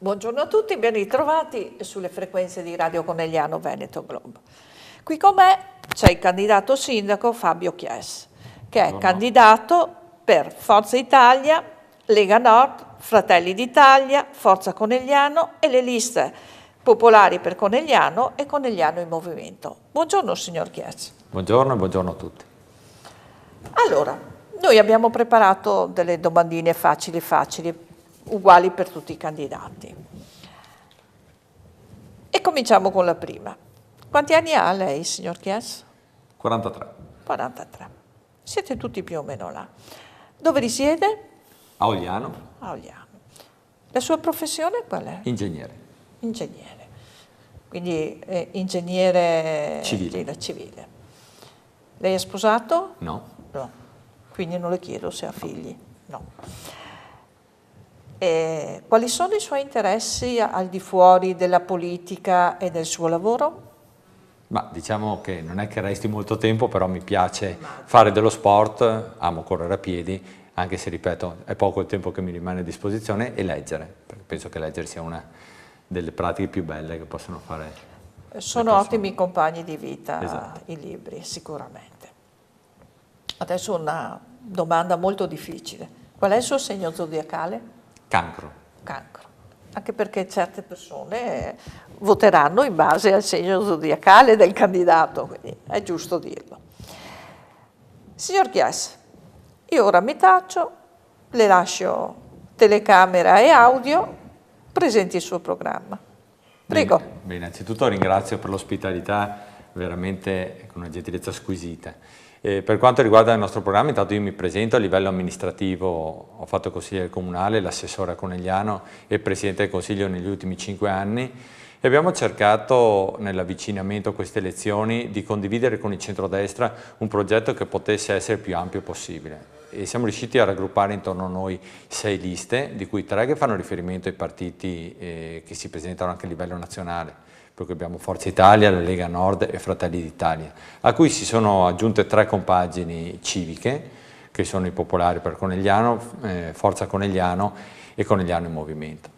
Buongiorno a tutti, ben ritrovati sulle frequenze di Radio Conegliano Veneto Globo. Qui con me c'è il candidato sindaco Fabio Chies, che è candidato per Forza Italia, Lega Nord, Fratelli d'Italia, Forza Conegliano e le liste popolari per Conegliano e Conegliano in Movimento. Buongiorno signor Chies. Buongiorno e buongiorno a tutti. Allora, noi abbiamo preparato delle domandine facili, uguali per tutti i candidati. E cominciamo con la prima. Quanti anni ha lei, signor Chies? 43. 43. Siete tutti più o meno là. Dove risiede? A Ogliano. A Ogliano. La sua professione qual è? Ingegnere. Ingegnere. Quindi ingegnere civile. Lei è sposato? No. No. Quindi non le chiedo se ha figli. No. Quali sono i suoi interessi al di fuori della politica e del suo lavoro? Ma diciamo che non è che resti molto tempo, però mi piace fare dello sport, amo correre a piedi, anche se, ripeto, è poco il tempo che mi rimane a disposizione, e leggere, perché penso che leggere sia una delle pratiche più belle che possono fare. Sono ottimi compagni di vita, esatto. I libri, sicuramente. Adesso una domanda molto difficile. Qual è il suo segno zodiacale? Cancro. Cancro. Anche perché certe persone voteranno in base al segno zodiacale del candidato, quindi è giusto dirlo. Signor Chies, io ora mi taccio, le lascio telecamera e audio, presenti il suo programma. Prego. Bene, innanzitutto ringrazio per l'ospitalità, veramente con una gentilezza squisita. Per quanto riguarda il nostro programma, intanto io mi presento a livello amministrativo, ho fatto consigliere comunale, l'assessore a Conegliano e presidente del consiglio negli ultimi 5 anni, e abbiamo cercato nell'avvicinamento a queste elezioni di condividere con il centrodestra un progetto che potesse essere il più ampio possibile, e siamo riusciti a raggruppare intorno a noi 6 liste, di cui 3 che fanno riferimento ai partiti che si presentano anche a livello nazionale, perché abbiamo Forza Italia, la Lega Nord e Fratelli d'Italia, a cui si sono aggiunte 3 compagini civiche, che sono i Popolari per Conegliano, Forza Conegliano e Conegliano in Movimento.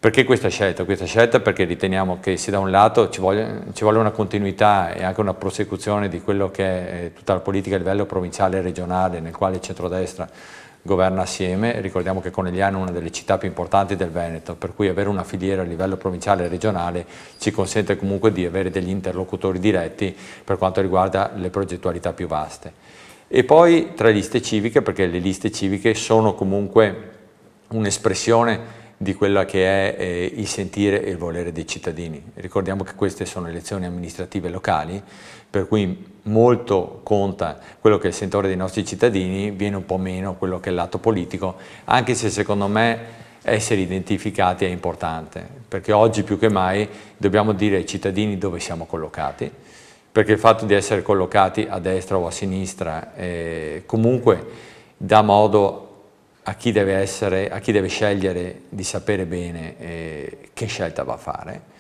Perché questa scelta? Questa scelta perché riteniamo che se da un lato ci vuole una continuità e anche una prosecuzione di quello che è tutta la politica a livello provinciale e regionale, nel quale il centrodestra governa assieme. Ricordiamo che Conegliano è una delle città più importanti del Veneto, per cui avere una filiera a livello provinciale e regionale ci consente comunque di avere degli interlocutori diretti per quanto riguarda le progettualità più vaste. E poi 3 liste civiche, perché le liste civiche sono comunque un'espressione di quella che è il sentire e il volere dei cittadini. Ricordiamo che queste sono elezioni amministrative locali, per cui molto conta quello che è il sentore dei nostri cittadini, viene un po' meno quello che è il lato politico, anche se secondo me essere identificati è importante, perché oggi più che mai dobbiamo dire ai cittadini dove siamo collocati, perché il fatto di essere collocati a destra o a sinistra comunque dà modo a chi deve scegliere di sapere bene che scelta va a fare.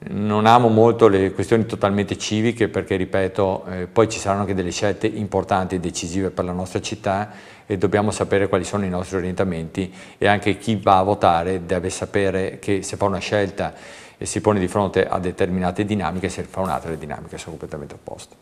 Non amo molto le questioni totalmente civiche perché, ripeto, poi ci saranno anche delle scelte importanti e decisive per la nostra città e dobbiamo sapere quali sono i nostri orientamenti, e anche chi va a votare deve sapere che se fa una scelta e si pone di fronte a determinate dinamiche, se fa un'altra le dinamiche sono completamente opposte.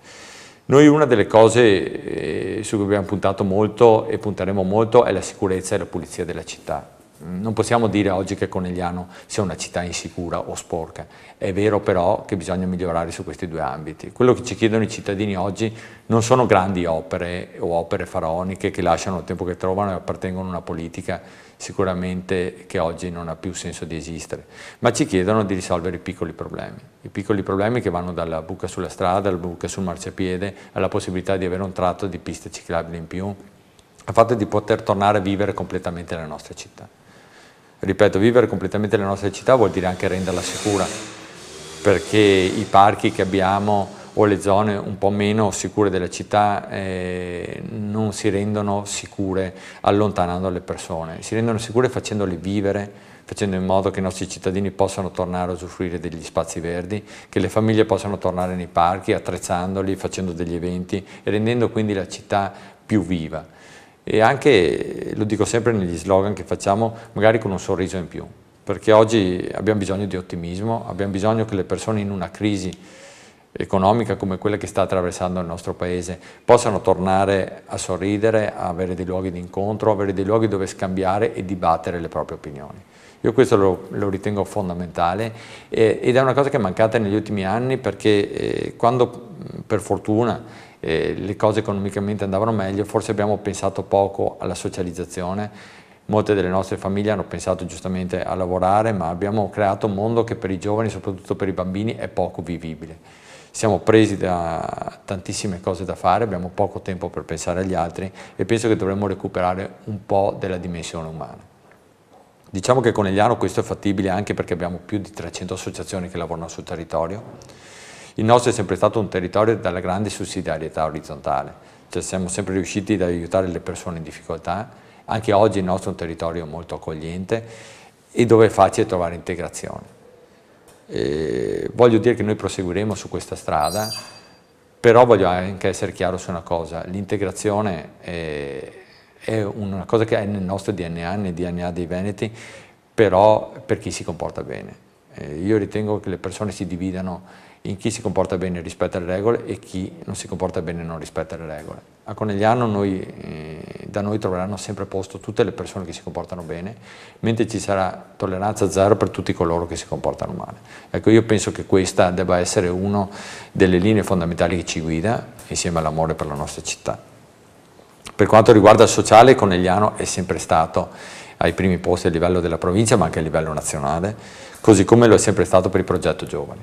Noi una delle cose su cui abbiamo puntato molto e punteremo molto è la sicurezza e la pulizia della città. Non possiamo dire oggi che Conegliano sia una città insicura o sporca, è vero però che bisogna migliorare su questi 2 ambiti. Quello che ci chiedono i cittadini oggi non sono grandi opere o opere faraoniche che lasciano il tempo che trovano e appartengono a una politica sicuramente che oggi non ha più senso di esistere, ma ci chiedono di risolvere i piccoli problemi che vanno dalla buca sulla strada, alla buca sul marciapiede, alla possibilità di avere un tratto di piste ciclabili in più, al fatto di poter tornare a vivere completamente la nostra città. Ripeto, vivere completamente la nostra città vuol dire anche renderla sicura, perché i parchi che abbiamo o le zone un po' meno sicure della città non si rendono sicure allontanando le persone, si rendono sicure facendole vivere, facendo in modo che i nostri cittadini possano tornare a usufruire degli spazi verdi, che le famiglie possano tornare nei parchi, attrezzandoli, facendo degli eventi e rendendo quindi la città più viva. E anche, lo dico sempre negli slogan che facciamo, magari con un sorriso in più. perché oggi abbiamo bisogno di ottimismo, abbiamo bisogno che le persone in una crisi economica come quella che sta attraversando il nostro paese possano tornare a sorridere, a avere dei luoghi di incontro, avere dei luoghi dove scambiare e dibattere le proprie opinioni. Io questo lo ritengo fondamentale ed è una cosa che è mancata negli ultimi anni, perché quando per fortuna le cose economicamente andavano meglio, forse abbiamo pensato poco alla socializzazione. Molte delle nostre famiglie hanno pensato giustamente a lavorare, ma abbiamo creato un mondo che per i giovani, soprattutto per i bambini, è poco vivibile. Siamo presi da tantissime cose da fare, abbiamo poco tempo per pensare agli altri e penso che dovremmo recuperare un po' della dimensione umana. Diciamo che Conegliano questo è fattibile anche perché abbiamo più di 300 associazioni che lavorano sul territorio. Il nostro è sempre stato un territorio dalla grande sussidiarietà orizzontale, cioè siamo sempre riusciti ad aiutare le persone in difficoltà. Anche oggi il nostro è un territorio molto accogliente e dove è facile trovare integrazione. Voglio dire che noi proseguiremo su questa strada, però voglio anche essere chiaro su una cosa: l'integrazione è una cosa che è nel nostro DNA, nel DNA dei Veneti, però per chi si comporta bene. Io ritengo che le persone si dividano in chi si comporta bene e rispetta le regole e chi non si comporta bene e non rispetta le regole. A Conegliano da noi troveranno sempre posto tutte le persone che si comportano bene, mentre ci sarà tolleranza zero per tutti coloro che si comportano male. Ecco, io penso che questa debba essere una delle linee fondamentali che ci guida, insieme all'amore per la nostra città. Per quanto riguarda il sociale, Conegliano è sempre stato ai primi posti a livello della provincia, ma anche a livello nazionale, così come lo è sempre stato per il progetto giovani.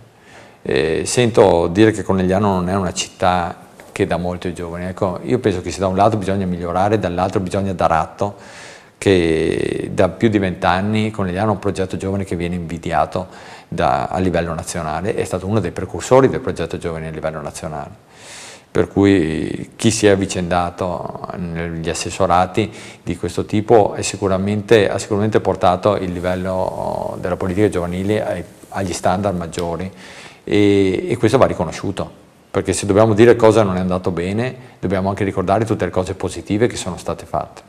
Sento dire che Conegliano non è una città che dà molto ai giovani. Ecco, io penso che se da un lato bisogna migliorare, dall'altro bisogna dar atto che da più di 20 anni Conegliano è un progetto giovani che viene invidiato a livello nazionale, è stato uno dei precursori del progetto giovani a livello nazionale. Per cui chi si è avvicendato negli assessorati di questo tipo ha sicuramente portato il livello della politica giovanile agli standard maggiori e questo va riconosciuto, perché se dobbiamo dire cosa non è andato bene dobbiamo anche ricordare tutte le cose positive che sono state fatte.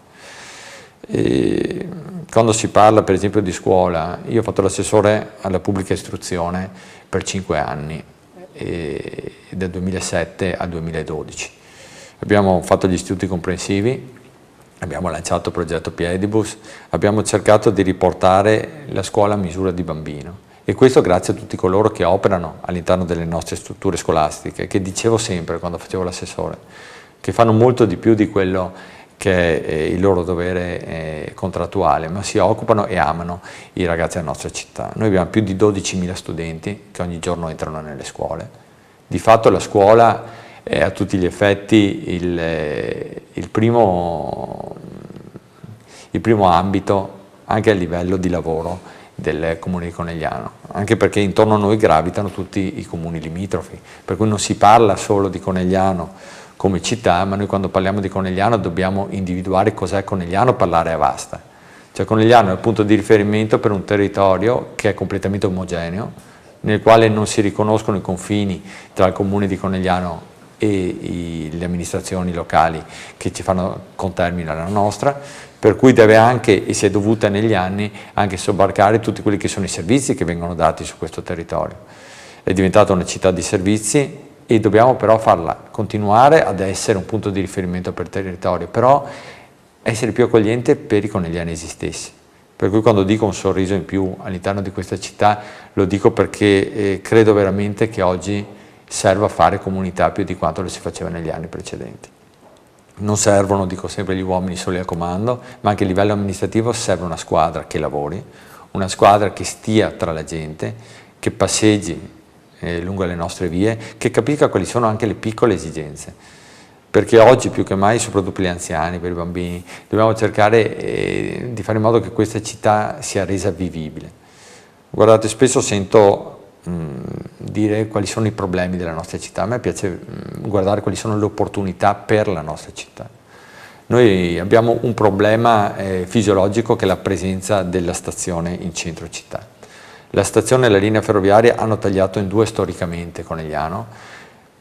Quando si parla per esempio di scuola, io ho fatto l'assessore alla pubblica istruzione per 5 anni, dal 2007 al 2012. Abbiamo fatto gli istituti comprensivi, abbiamo lanciato il progetto Piedibus, abbiamo cercato di riportare la scuola a misura di bambino e questo grazie a tutti coloro che operano all'interno delle nostre strutture scolastiche, che dicevo sempre quando facevo l'assessore, che fanno molto di più di quello che è il loro dovere contrattuale, ma si occupano e amano i ragazzi della nostra città. Noi abbiamo più di 12.000 studenti che ogni giorno entrano nelle scuole. Di fatto la scuola è a tutti gli effetti il primo ambito anche a livello di lavoro del comune di Conegliano, anche perché intorno a noi gravitano tutti i comuni limitrofi, per cui non si parla solo di Conegliano come città, ma noi quando parliamo di Conegliano dobbiamo individuare cos'è Conegliano, parlare a vasta. Cioè Conegliano è il punto di riferimento per un territorio che è completamente omogeneo, nel quale non si riconoscono i confini tra il comune di Conegliano e le amministrazioni locali che ci fanno contermine alla nostra, per cui deve anche, e si è dovuta negli anni, anche sobbarcare tutti quelli che sono i servizi che vengono dati su questo territorio. È diventata una città di servizi e dobbiamo però farla continuare ad essere un punto di riferimento per il territorio, però essere più accogliente per i coneglianesi stessi. Per cui quando dico un sorriso in più all'interno di questa città lo dico perché credo veramente che oggi serva fare comunità più di quanto lo si faceva negli anni precedenti. Non servono, dico sempre, gli uomini soli al comando, ma anche a livello amministrativo serve una squadra che lavori, una squadra che stia tra la gente, che passeggi lungo le nostre vie, che capisca quali sono anche le piccole esigenze. Perché oggi più che mai, soprattutto per gli anziani, per i bambini, dobbiamo cercare di fare in modo che questa città sia resa vivibile. Guardate, spesso sento dire quali sono i problemi della nostra città, a me piace guardare quali sono le opportunità per la nostra città. Noi abbiamo un problema fisiologico che è la presenza della stazione in centro città. La stazione e la linea ferroviaria hanno tagliato in due storicamente Conegliano,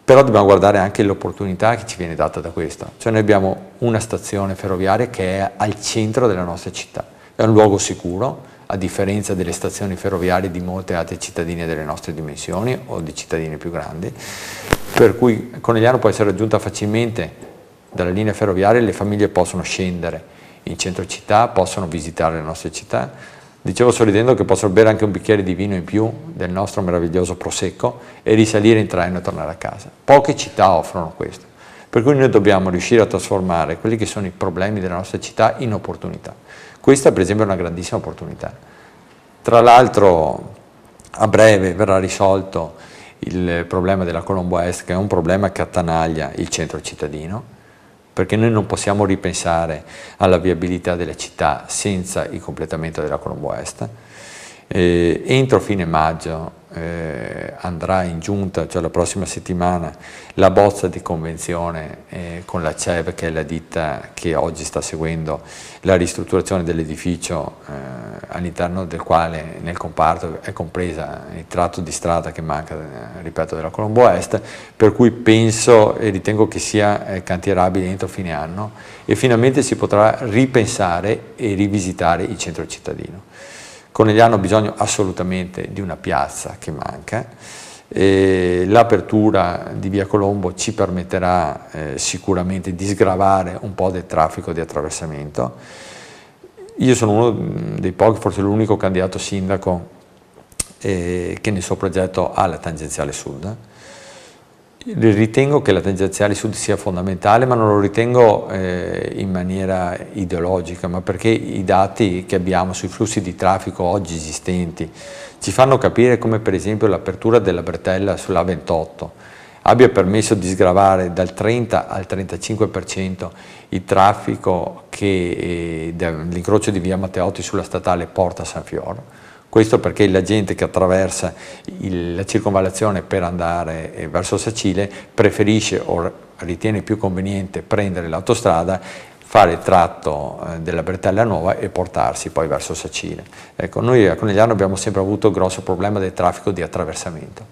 però dobbiamo guardare anche l'opportunità che ci viene data da questo. Cioè noi abbiamo una stazione ferroviaria che è al centro della nostra città, è un luogo sicuro, a differenza delle stazioni ferroviarie di molte altre cittadine delle nostre dimensioni o di cittadine più grandi, per cui Conegliano può essere raggiunta facilmente dalla linea ferroviaria, le famiglie possono scendere in centro città, possono visitare le nostre città. Dicevo sorridendo che possono bere anche un bicchiere di vino in più del nostro meraviglioso prosecco e risalire in treno e tornare a casa. Poche città offrono questo, per cui noi dobbiamo riuscire a trasformare quelli che sono i problemi della nostra città in opportunità. Questa per esempio è una grandissima opportunità. Tra l'altro a breve verrà risolto il problema della Colombo Est, che è un problema che attanaglia il centro cittadino, perché noi non possiamo ripensare alla viabilità delle città senza il completamento della Colombo Est. Entro fine maggio andrà in giunta, cioè la prossima settimana, la bozza di convenzione con la CEV, che è la ditta che oggi sta seguendo la ristrutturazione dell'edificio all'interno del quale nel comparto è compresa il tratto di strada che manca, ripeto, della Colombo Est, per cui penso e ritengo che sia cantierabile entro fine anno e finalmente si potrà ripensare e rivisitare il centro cittadino. Conegliano ha bisogno assolutamente di una piazza che manca, l'apertura di via Colombo ci permetterà sicuramente di sgravare un po' del traffico di attraversamento. Io sono uno dei pochi, forse l'unico candidato sindaco che nel suo progetto ha la tangenziale sud. Ritengo che la tangenziale sud sia fondamentale, ma non lo ritengo in maniera ideologica, ma perché i dati che abbiamo sui flussi di traffico oggi esistenti ci fanno capire come per esempio l'apertura della bretella sulla 28 abbia permesso di sgravare dal 30 al 35% il traffico che l'incrocio di via Matteotti sulla statale porta a San Fioro. Questo perché la gente che attraversa la circonvallazione per andare verso Sacile preferisce o ritiene più conveniente prendere l'autostrada, fare il tratto della Bretella Nuova e portarsi poi verso Sacile. Ecco, noi a Conegliano abbiamo sempre avuto il grosso problema del traffico di attraversamento.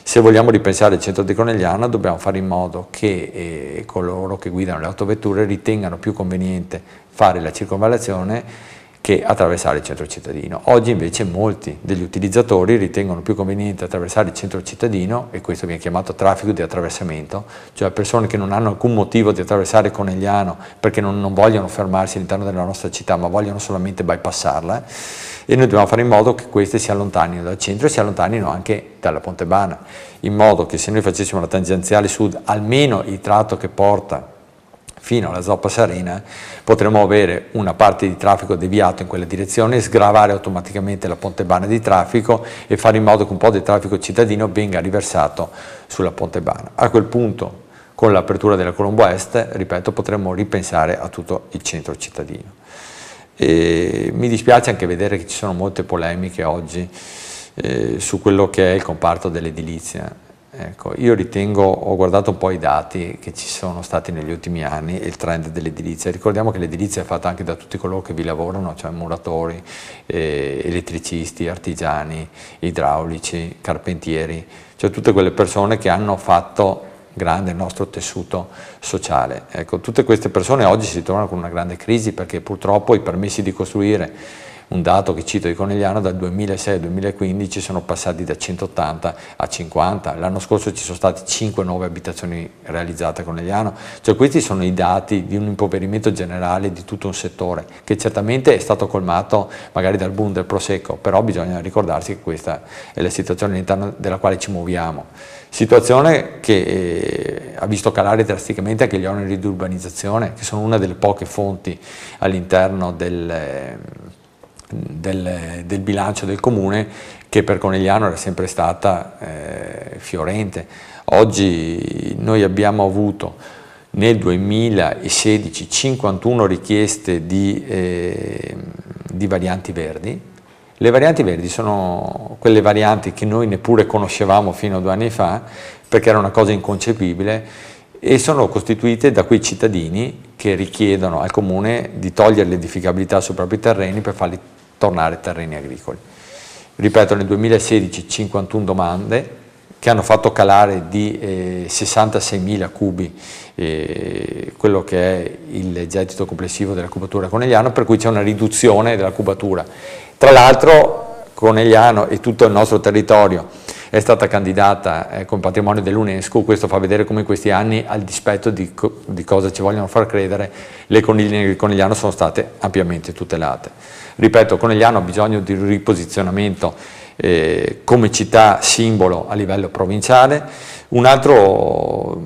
Se vogliamo ripensare il centro di Conegliano dobbiamo fare in modo che coloro che guidano le autovetture ritengano più conveniente fare la circonvallazione che attraversare il centro cittadino. Oggi invece molti degli utilizzatori ritengono più conveniente attraversare il centro cittadino, e questo viene chiamato traffico di attraversamento, cioè persone che non hanno alcun motivo di attraversare Conegliano perché non vogliono fermarsi all'interno della nostra città, ma vogliono solamente bypassarla, e noi dobbiamo fare in modo che queste si allontanino dal centro e si allontanino anche dalla Pontebana, in modo che se noi facessimo la tangenziale sud, almeno il tratto che porta fino alla Zoppa Serena, potremo avere una parte di traffico deviato in quella direzione, sgravare automaticamente la Pontebana di traffico e fare in modo che un po' del traffico cittadino venga riversato sulla Pontebana. A quel punto, con l'apertura della Colombo Est, ripeto, potremo ripensare a tutto il centro cittadino. E mi dispiace anche vedere che ci sono molte polemiche oggi su quello che è il comparto dell'edilizia. Ecco, io ritengo, ho guardato un po' i dati che ci sono stati negli ultimi anni e il trend dell'edilizia. Ricordiamo che l'edilizia è fatta anche da tutti coloro che vi lavorano, cioè muratori, elettricisti, artigiani, idraulici, carpentieri, cioè tutte quelle persone che hanno fatto grande il nostro tessuto sociale. Ecco, tutte queste persone oggi si trovano con una grande crisi perché purtroppo i permessi di costruire, un dato che cito di Conegliano, dal 2006 al 2015 sono passati da 180 a 50, l'anno scorso ci sono state 5 nuove abitazioni realizzate a Conegliano, cioè questi sono i dati di un impoverimento generale di tutto un settore, che certamente è stato colmato magari dal boom del Prosecco, però bisogna ricordarsi che questa è la situazione all'interno della quale ci muoviamo. Situazione che ha visto calare drasticamente anche gli oneri di urbanizzazione, che sono una delle poche fonti all'interno del bilancio del comune, che per Conegliano era sempre stata fiorente. Oggi noi abbiamo avuto nel 2016 51 richieste di varianti verdi. Le varianti verdi sono quelle varianti che noi neppure conoscevamo fino a 2 anni fa, perché era una cosa inconcepibile, e sono costituite da quei cittadini che richiedono al comune di togliere l'edificabilità sui propri terreni per farli tornare terreni agricoli. Ripeto, nel 2016 51 domande, che hanno fatto calare di 66.000 cubi quello che è il gettito complessivo della cubatura Conegliano, per cui c'è una riduzione della cubatura. Tra l'altro Conegliano e tutto il nostro territorio è stata candidata come patrimonio dell'UNESCO. Questo fa vedere come in questi anni, al dispetto di cosa ci vogliono far credere, le coniglie di Conegliano sono state ampiamente tutelate. Ripeto, Conegliano ha bisogno di un riposizionamento come città simbolo a livello provinciale. Un altro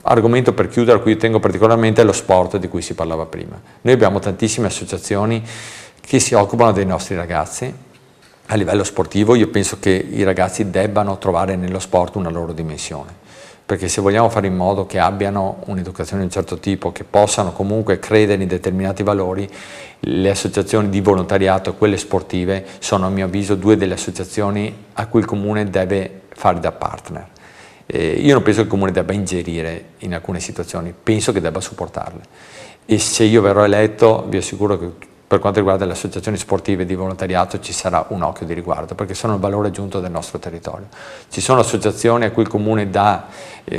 argomento per chiudere a cui tengo particolarmente è lo sport di cui si parlava prima. Noi abbiamo tantissime associazioni che si occupano dei nostri ragazzi. A livello sportivo io penso che i ragazzi debbano trovare nello sport una loro dimensione, perché se vogliamo fare in modo che abbiano un'educazione di un certo tipo, che possano comunque credere in determinati valori, le associazioni di volontariato e quelle sportive sono, a mio avviso, due delle associazioni a cui il Comune deve fare da partner. Io non penso che il Comune debba ingerire in alcune situazioni, penso che debba supportarle, e se io verrò eletto vi assicuro che per quanto riguarda le associazioni sportive di volontariato ci sarà un occhio di riguardo, perché sono il valore aggiunto del nostro territorio. Ci sono associazioni a cui il Comune dà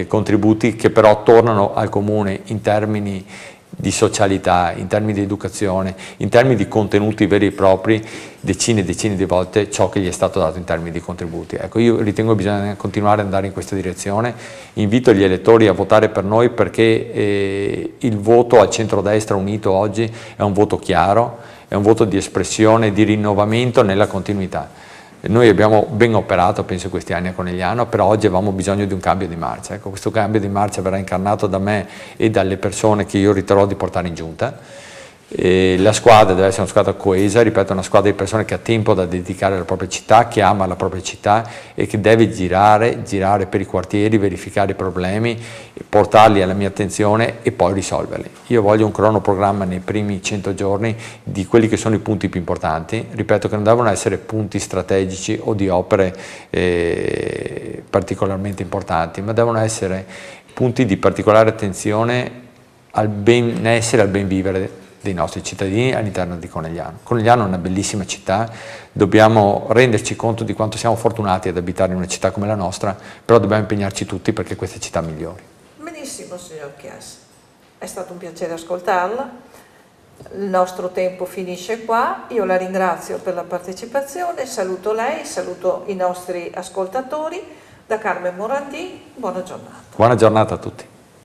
contributi che però tornano al Comune in termini di socialità, in termini di educazione, in termini di contenuti veri e propri, decine e decine di volte ciò che gli è stato dato in termini di contributi. Ecco, io ritengo che bisogna continuare ad andare in questa direzione. Invito gli elettori a votare per noi, perché il voto al centrodestra unito oggi è un voto chiaro, è un voto di espressione, di rinnovamento nella continuità. Noi abbiamo ben operato, penso, questi anni a Conegliano, però oggi avevamo bisogno di un cambio di marcia. Ecco, questo cambio di marcia verrà incarnato da me e dalle persone che io riterrò di portare in giunta. E la squadra deve essere una squadra coesa, ripeto, una squadra di persone che ha tempo da dedicare alla propria città, che ama la propria città e che deve girare per i quartieri, verificare i problemi, portarli alla mia attenzione e poi risolverli. Io voglio un cronoprogramma nei primi 100 giorni di quelli che sono i punti più importanti, ripeto che non devono essere punti strategici o di opere particolarmente importanti, ma devono essere punti di particolare attenzione al benessere, al ben vivere dei nostri cittadini all'interno di Conegliano. Conegliano è una bellissima città, dobbiamo renderci conto di quanto siamo fortunati ad abitare in una città come la nostra, però dobbiamo impegnarci tutti perché questa città migliori. Benissimo, signor Chies, è stato un piacere ascoltarla, il nostro tempo finisce qua, io la ringrazio per la partecipazione, saluto lei, saluto i nostri ascoltatori, da Carmen Morandin, buona giornata. Buona giornata a tutti.